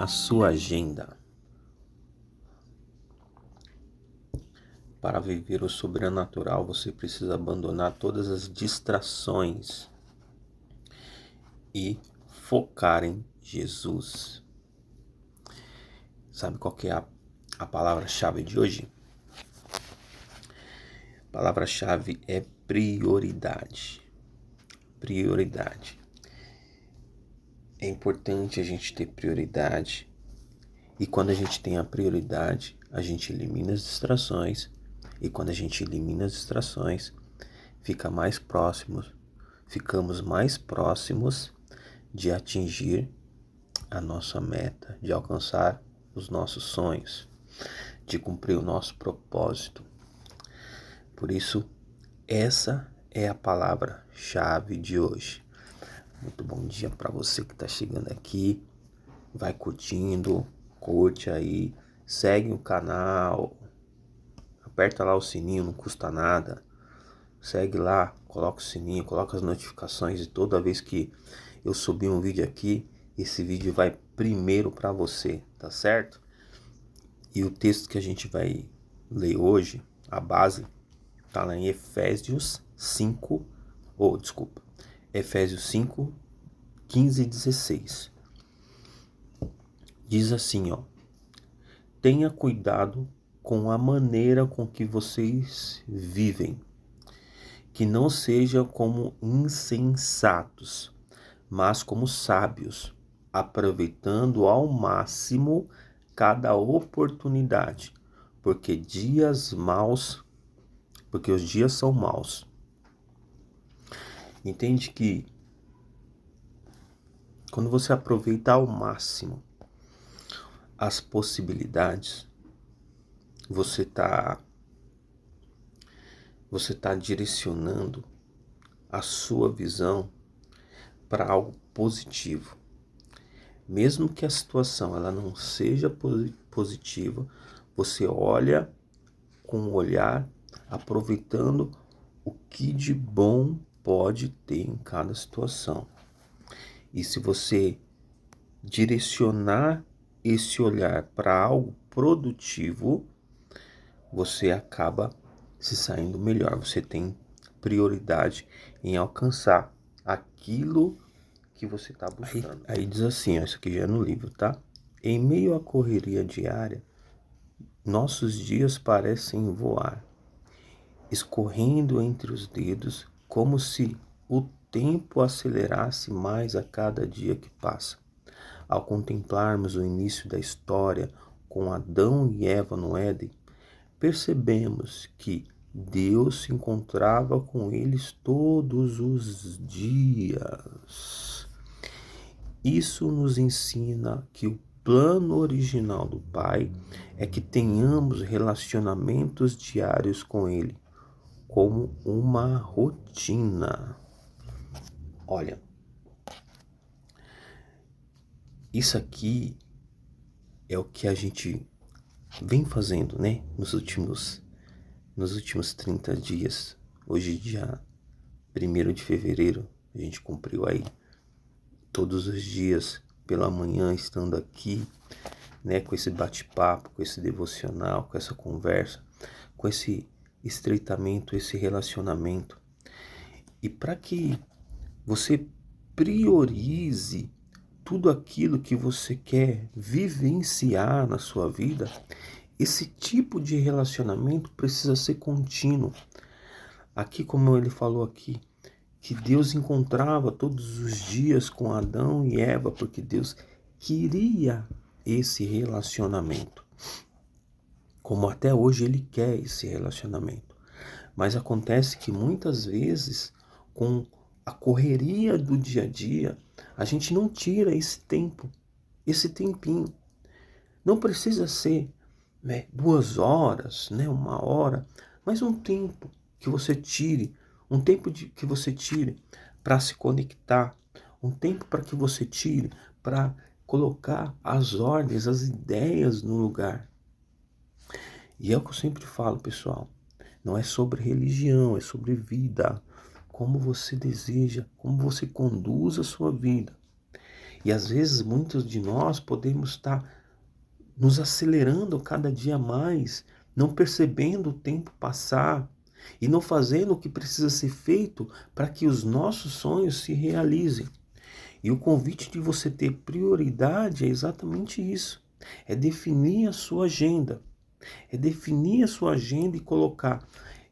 a sua agenda. Para viver o sobrenatural, você precisa abandonar todas as distrações e focar em Jesus. Sabe qual que é a palavra-chave de hoje? A palavra-chave é prioridade. Prioridade. É importante a gente ter prioridade. E quando a gente tem a prioridade, a gente elimina as distrações. E quando a gente elimina as distrações, ficamos mais próximos de atingir a nossa meta, de alcançar os nossos sonhos, de cumprir o nosso propósito. Por isso, essa é a palavra-chave de hoje. Muito bom dia para você que está chegando aqui. Vai curtindo, curte aí, segue o canal, aperta lá o sininho, não custa nada. Segue lá, coloca o sininho, coloca as notificações e toda vez que eu subir um vídeo aqui, esse vídeo vai primeiro para você, tá certo? E o texto que a gente vai ler hoje, a base, tá lá em Efésios 5, Efésios 5, 15 e 16. Diz assim, ó: tenha cuidado com a maneira com que vocês vivem, que não seja como insensatos, mas como sábios, aproveitando ao máximo cada oportunidade, porque os dias são maus. Entende que quando você aproveita ao máximo as possibilidades, você tá direcionando a sua visão para algo positivo. Mesmo que a situação ela não seja positiva, você olha com um olhar aproveitando o que de bom pode ter em cada situação. E se você direcionar esse olhar para algo produtivo, você acaba se saindo melhor. Você tem prioridade em alcançar aquilo que você está buscando. Aí diz assim, ó, isso aqui já é no livro, tá? Em meio à correria diária, nossos dias parecem voar, escorrendo entre os dedos, como se o tempo acelerasse mais a cada dia que passa. Ao contemplarmos o início da história com Adão e Eva no Éden, percebemos que Deus se encontrava com eles todos os dias. Isso nos ensina que o plano original do Pai é que tenhamos relacionamentos diários com Ele, como uma rotina. Olha, isso aqui é o que a gente vem fazendo, né? Nos últimos 30 dias. Hoje, dia 1º de fevereiro, a gente cumpriu aí todos os dias pela manhã estando aqui, né? Com esse bate-papo, com esse devocional, com essa conversa, com esse estreitamento, esse relacionamento. E para que você priorize tudo aquilo que você quer vivenciar na sua vida, esse tipo de relacionamento precisa ser contínuo. Aqui, como ele falou aqui, que Deus encontrava todos os dias com Adão e Eva, porque Deus queria esse relacionamento. Como até hoje ele quer esse relacionamento. Mas acontece que muitas vezes, com a correria do dia a dia, a gente não tira esse tempo, esse tempinho. Não precisa ser 2 horas, 1 hora, mas um tempo que você tire, que você tire para se conectar, um tempo para que você tire para colocar as ordens, as ideias no lugar. E é o que eu sempre falo, pessoal, não é sobre religião, é sobre vida, como você deseja, como você conduz a sua vida. E às vezes muitos de nós podemos estar nos acelerando cada dia mais, não percebendo o tempo passar e não fazendo o que precisa ser feito para que os nossos sonhos se realizem. E o convite de você ter prioridade é exatamente isso. É definir a sua agenda. É definir a sua agenda e colocar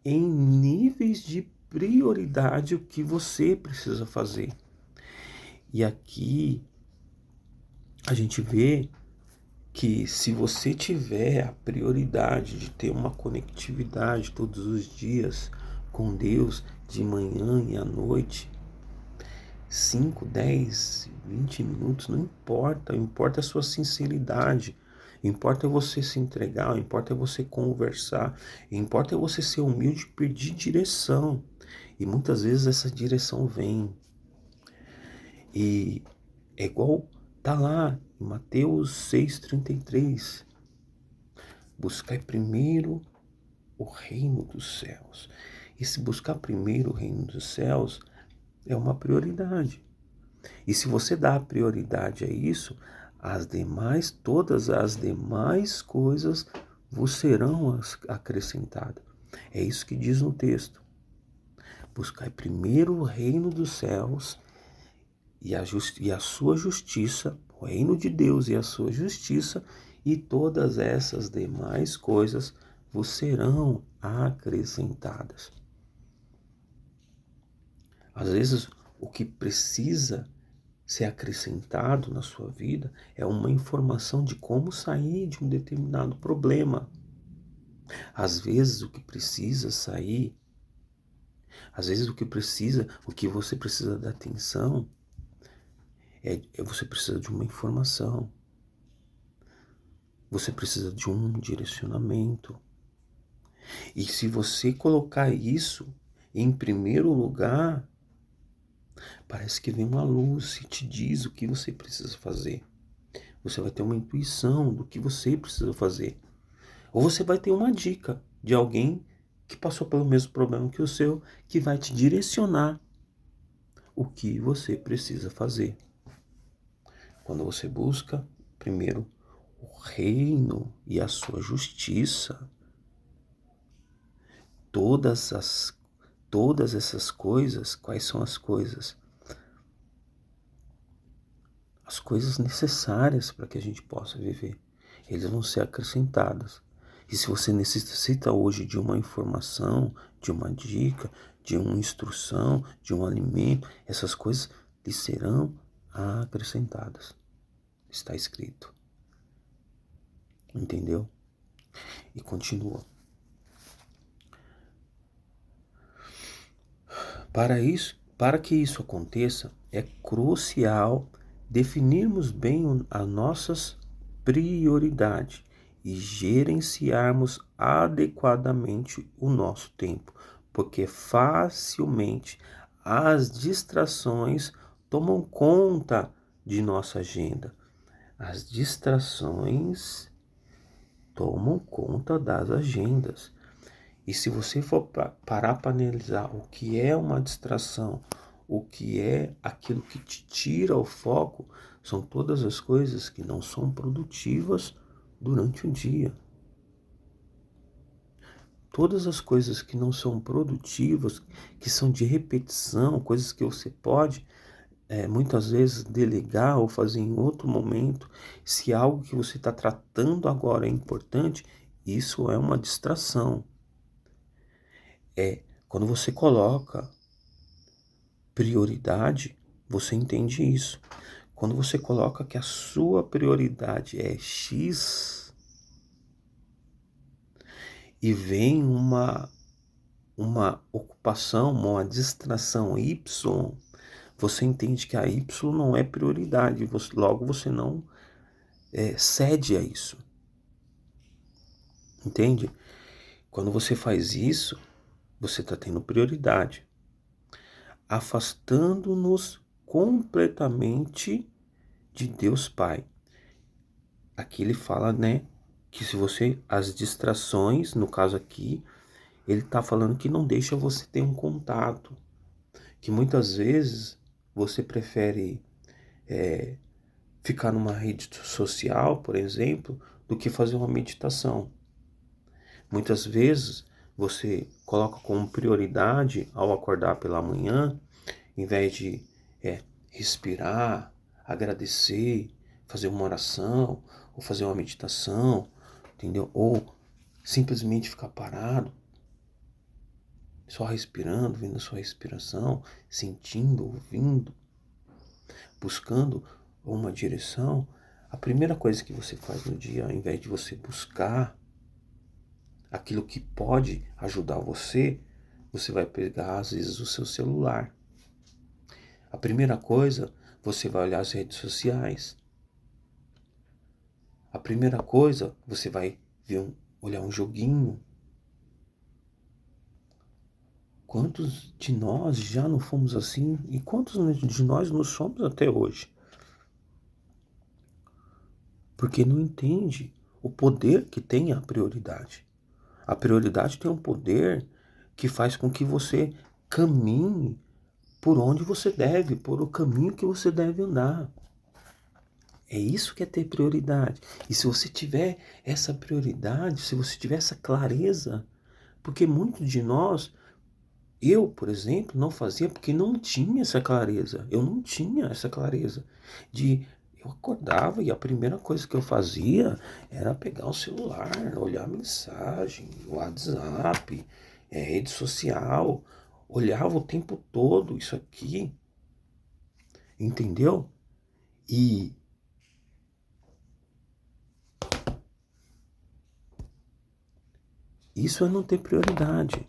em níveis de prioridade o que você precisa fazer. E aqui a gente vê que se você tiver a prioridade de ter uma conectividade todos os dias com Deus, de manhã e à noite, 5, 10, 20 minutos, não importa, importa a sua sinceridade, importa você se entregar, importa você conversar, importa você ser humilde e pedir direção. E muitas vezes essa direção vem. E é igual tá lá em Mateus 6,33. Buscai primeiro o reino dos céus. E se buscar primeiro o reino dos céus é uma prioridade. E se você dá prioridade a isso, todas as demais coisas vos serão acrescentadas. É isso que diz no texto. Buscai primeiro o reino dos céus e a sua justiça, o reino de Deus e a sua justiça, e todas essas demais coisas vos serão acrescentadas. Às vezes, o que precisa ser acrescentado na sua vida é uma informação de como sair de um determinado problema. Às vezes, o que precisa sair, às vezes o que você precisa dar atenção você precisa de uma informação. Você precisa de um direcionamento. E se você colocar isso em primeiro lugar, parece que vem uma luz e te diz o que você precisa fazer. Você vai ter uma intuição do que você precisa fazer. Ou você vai ter uma dica de alguém que passou pelo mesmo problema que o seu, que vai te direcionar o que você precisa fazer. Quando você busca, primeiro, o reino e a sua justiça, todas essas coisas, quais são as coisas? As coisas necessárias para que a gente possa viver. Eles vão ser acrescentados. E se você necessita hoje de uma informação, de uma dica, de uma instrução, de um alimento, essas coisas lhe serão acrescentadas. Está escrito. Entendeu? E continua. Para que isso aconteça, é crucial definirmos bem as nossas prioridades e gerenciarmos adequadamente o nosso tempo, porque facilmente as distrações tomam conta de nossa agenda. As distrações tomam conta das agendas. E se você for parar para analisar o que é uma distração, o que é aquilo que te tira o foco, são todas as coisas que não são produtivas durante o dia. Todas as coisas que não são produtivas, que são de repetição, coisas que você pode muitas vezes delegar ou fazer em outro momento, se algo que você está tratando agora é importante, isso é uma distração. Quando você coloca prioridade, você entende isso. Quando você coloca que a sua prioridade é X e vem uma ocupação, uma distração Y, você entende que a Y não é prioridade, logo você não cede a isso. Entende? Quando você faz isso, você está tendo prioridade, afastando-nos completamente de Deus Pai. Aqui ele fala, que se você, as distrações, no caso aqui, ele está falando que não deixa você ter um contato, que muitas vezes você prefere ficar numa rede social, por exemplo, do que fazer uma meditação. Muitas vezes você coloca como prioridade ao acordar pela manhã, em vez de respirar, agradecer, fazer uma oração, ou fazer uma meditação, entendeu? Ou simplesmente ficar parado, só respirando, vendo a sua respiração, sentindo, ouvindo, buscando uma direção. A primeira coisa que você faz no dia, ao invés de você buscar aquilo que pode ajudar você, você vai pegar às vezes o seu celular. A primeira coisa, você vai olhar as redes sociais. A primeira coisa, você vai olhar um joguinho. Quantos de nós já não fomos assim? E quantos de nós não somos até hoje? Porque não entende o poder que tem a prioridade. A prioridade tem um poder que faz com que você caminhe por onde você deve, por o caminho que você deve andar. É isso que é ter prioridade. E se você tiver essa prioridade, se você tiver essa clareza, porque muitos de nós, eu, por exemplo, não fazia porque não tinha essa clareza. Eu não tinha essa clareza eu acordava e a primeira coisa que eu fazia era pegar o celular, olhar a mensagem, WhatsApp, rede social, olhava o tempo todo isso aqui, entendeu? E isso é não ter prioridade.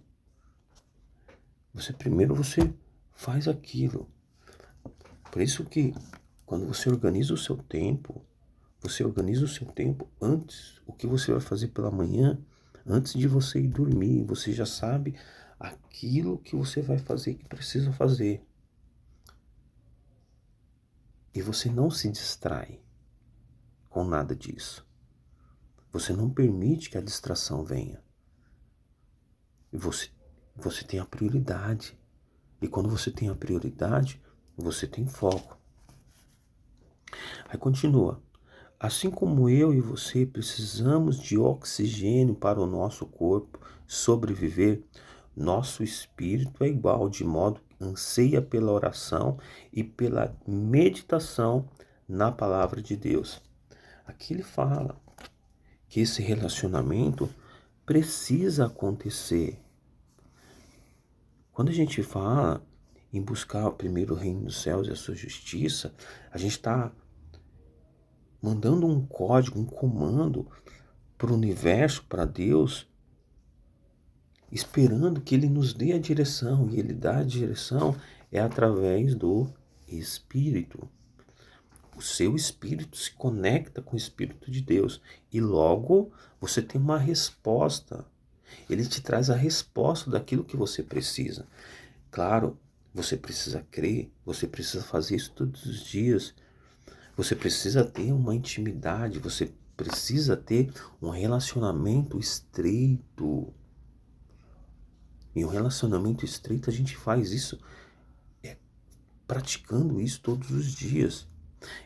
Primeiro você faz aquilo. Por isso que quando você organiza o seu tempo antes, o que você vai fazer pela manhã, antes de você ir dormir, você já sabe aquilo que você vai fazer, que precisa fazer. E você não se distrai com nada disso. Você não permite que a distração venha. E você tem a prioridade. E quando você tem a prioridade, você tem foco. Aí continua. Assim como eu e você precisamos de oxigênio para o nosso corpo sobreviver, nosso espírito é igual, de modo que anseia pela oração e pela meditação na palavra de Deus. Aqui ele fala que esse relacionamento precisa acontecer. Quando a gente fala em buscar primeiro o reino dos céus e a sua justiça, a gente está mandando um código, um comando para o universo, para Deus, esperando que Ele nos dê a direção. E Ele dá a direção através do Espírito. O seu Espírito se conecta com o Espírito de Deus. E logo você tem uma resposta. Ele te traz a resposta daquilo que você precisa. Claro, você precisa crer, você precisa fazer isso todos os dias. Você precisa ter uma intimidade, você precisa ter um relacionamento estreito. E um relacionamento estreito a gente faz isso praticando isso todos os dias.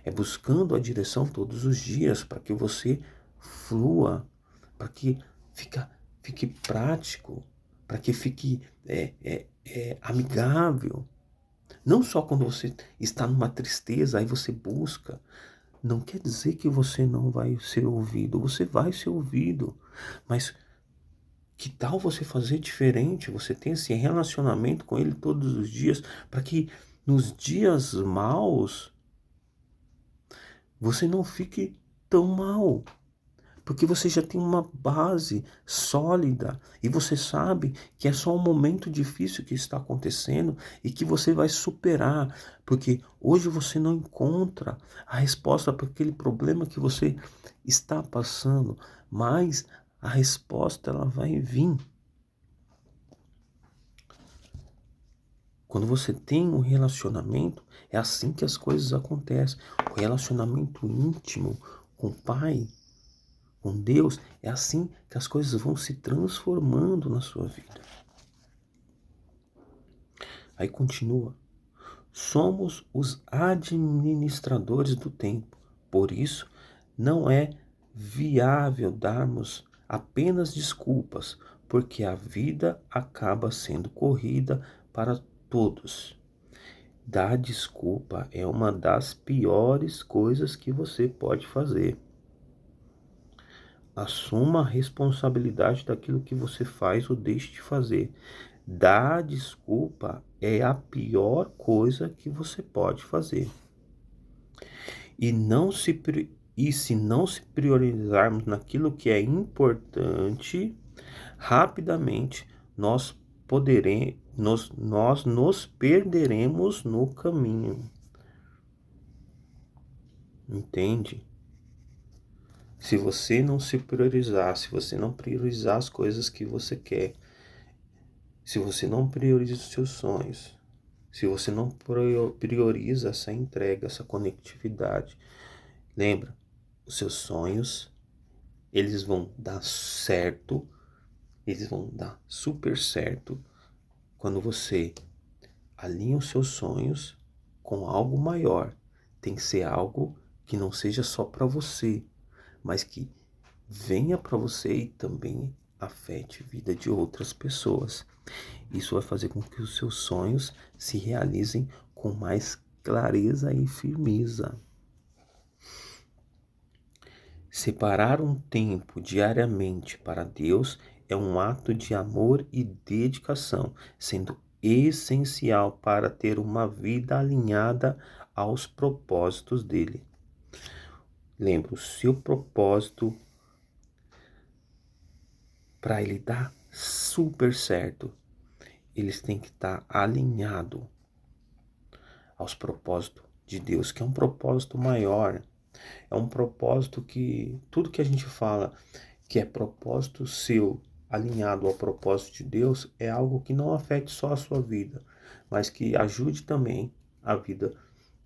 É buscando a direção todos os dias para que você flua, para que fique prático, para que fique amigável. Não só quando você está numa tristeza, aí você busca. Não quer dizer que você não vai ser ouvido. Você vai ser ouvido. Mas que tal você fazer diferente? Você tem esse relacionamento com ele todos os dias, para que nos dias maus você não fique tão mal. Porque você já tem uma base sólida e você sabe que é só um momento difícil que está acontecendo e que você vai superar. Porque hoje você não encontra a resposta para aquele problema que você está passando, mas a resposta ela vai vir. Quando você tem um relacionamento, é assim que as coisas acontecem. O relacionamento íntimo com o Pai, com Deus, é assim que as coisas vão se transformando na sua vida. Aí continua. Somos os administradores do tempo. Por isso, não é viável darmos apenas desculpas, porque a vida acaba sendo corrida para todos. Dar desculpa é uma das piores coisas que você pode fazer. Assuma a responsabilidade daquilo que você faz ou deixa de fazer. Dar desculpa é a pior coisa que você pode fazer. E se não se priorizarmos naquilo que é importante, rapidamente nós nos perderemos no caminho. Entende? Se você não se priorizar, se você não priorizar as coisas que você quer, se você não prioriza os seus sonhos, se você não prioriza essa entrega, essa conectividade, lembra, os seus sonhos, eles vão dar certo, eles vão dar super certo quando você alinha os seus sonhos com algo maior. Tem que ser algo que não seja só para você, mas que venha para você e também afete a vida de outras pessoas. Isso vai fazer com que os seus sonhos se realizem com mais clareza e firmeza. Separar um tempo diariamente para Deus é um ato de amor e dedicação, sendo essencial para ter uma vida alinhada aos propósitos dele. Lembra, o seu propósito, para ele dar super certo, eles têm que estar alinhados aos propósitos de Deus, que é um propósito maior. É um propósito que tudo que a gente fala que é propósito seu, alinhado ao propósito de Deus, é algo que não afete só a sua vida, mas que ajude também a vida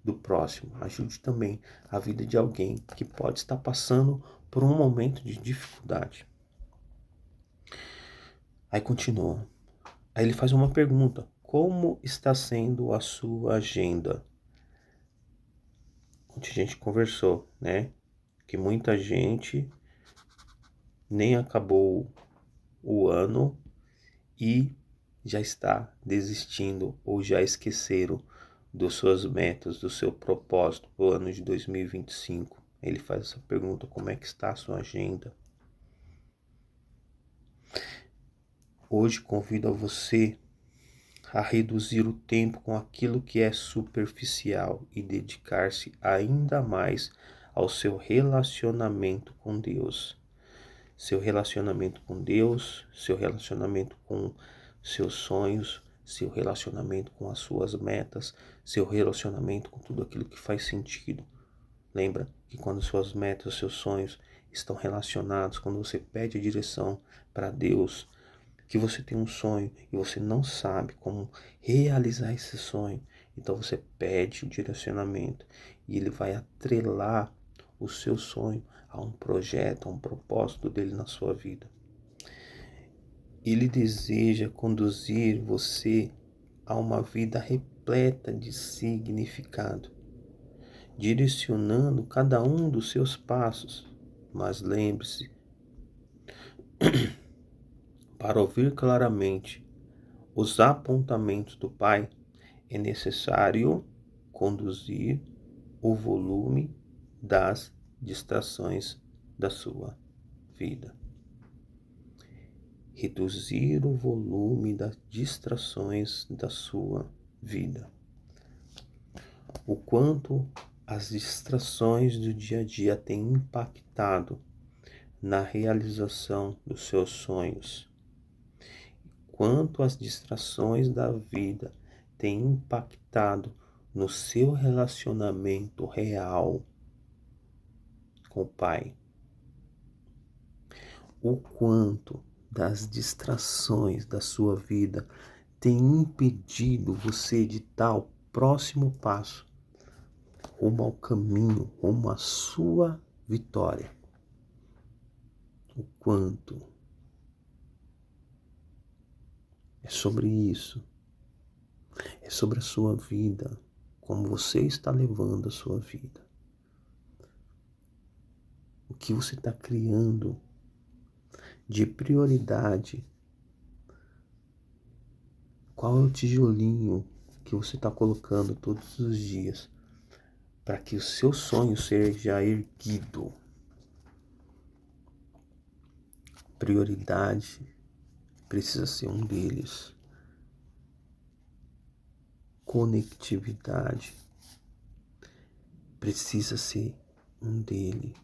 do próximo, ajude também a vida de alguém que pode estar passando por um momento de dificuldade. Aí continua. Aí ele faz uma pergunta: como está sendo a sua agenda? Ontem a gente conversou, né? Que muita gente nem acabou o ano e já está desistindo ou já esqueceram das suas metas, do seu propósito para o ano de 2025. Ele faz essa pergunta: como é que está a sua agenda? Hoje convido a você a reduzir o tempo com aquilo que é superficial e dedicar-se ainda mais ao seu relacionamento com Deus. Seu relacionamento com Deus, seu relacionamento com seus sonhos, seu relacionamento com as suas metas, seu relacionamento com tudo aquilo que faz sentido. Lembra que quando suas metas, seus sonhos estão relacionados, quando você pede a direção para Deus, que você tem um sonho e você não sabe como realizar esse sonho, então você pede o direcionamento e ele vai atrelar o seu sonho a um projeto, a um propósito dele na sua vida. Ele deseja conduzir você a uma vida repleta de significado, direcionando cada um dos seus passos. Mas lembre-se, para ouvir claramente os apontamentos do Pai, é necessário conduzir o volume das distrações da sua vida. Reduzir o volume das distrações da sua vida. O quanto as distrações do dia a dia têm impactado na realização dos seus sonhos. Quanto as distrações da vida têm impactado no seu relacionamento real com o Pai. O quanto das distrações da sua vida tem impedido você de dar o próximo passo rumo ao caminho, rumo à sua vitória. O quanto. É sobre isso. É sobre a sua vida, como você está levando a sua vida. que você está criando de prioridade? Qual é o tijolinho que você está colocando todos os dias para que o seu sonho seja erguido? Prioridade precisa ser um deles. Conectividade precisa ser um deles.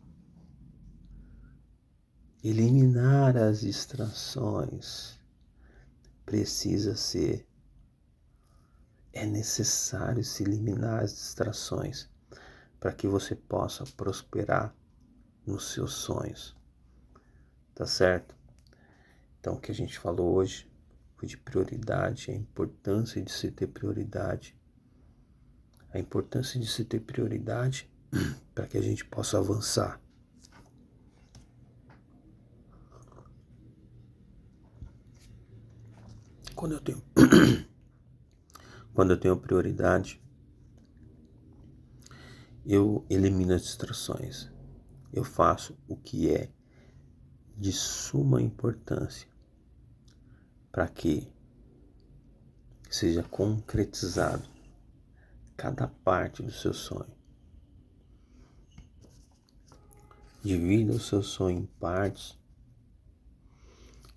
Eliminar as distrações precisa ser. É necessário se eliminar as distrações para que você possa prosperar nos seus sonhos. Tá certo? Então, o que a gente falou hoje foi de prioridade, a importância de se ter prioridade. A importância de se ter prioridade para que a gente possa avançar. Quando eu tenho prioridade, eu elimino as distrações. Eu faço o que é de suma importância para que seja concretizado cada parte do seu sonho. Divida o seu sonho em partes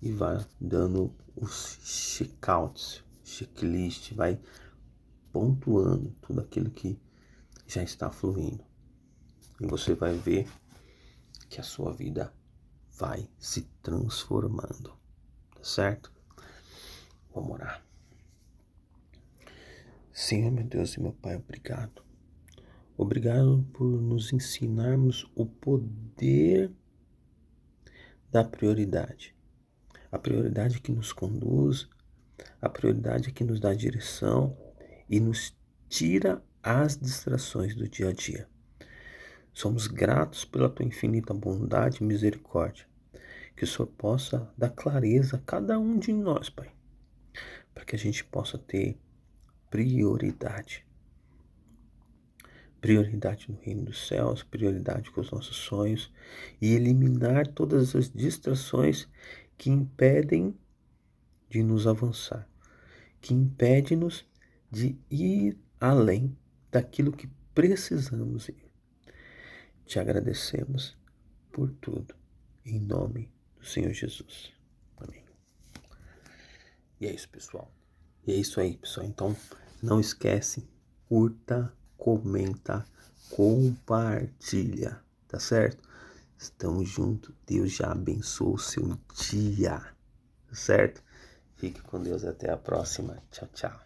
e vá dando os checkouts, checklist, vai pontuando tudo aquilo que já está fluindo. E você vai ver que a sua vida vai se transformando, tá certo? Vamos orar. Senhor, meu Deus e meu Pai, obrigado. Obrigado por nos ensinarmos o poder da prioridade. A prioridade que nos conduz, a prioridade que nos dá direção e nos tira as distrações do dia a dia. Somos gratos pela tua infinita bondade e misericórdia. Que o Senhor possa dar clareza a cada um de nós, Pai, para que a gente possa ter prioridade. Prioridade no reino dos céus, prioridade com os nossos sonhos e eliminar todas as distrações que impedem de nos avançar, que impedem-nos de ir além daquilo que precisamos ir. Te agradecemos por tudo, em nome do Senhor Jesus. Amém. E é isso, pessoal. E é isso aí, pessoal. Então, não esquece, curta, comenta, compartilha, tá certo? Estamos juntos. Deus já abençoe o seu dia, tá certo? Fique com Deus. Até a próxima. Tchau, tchau.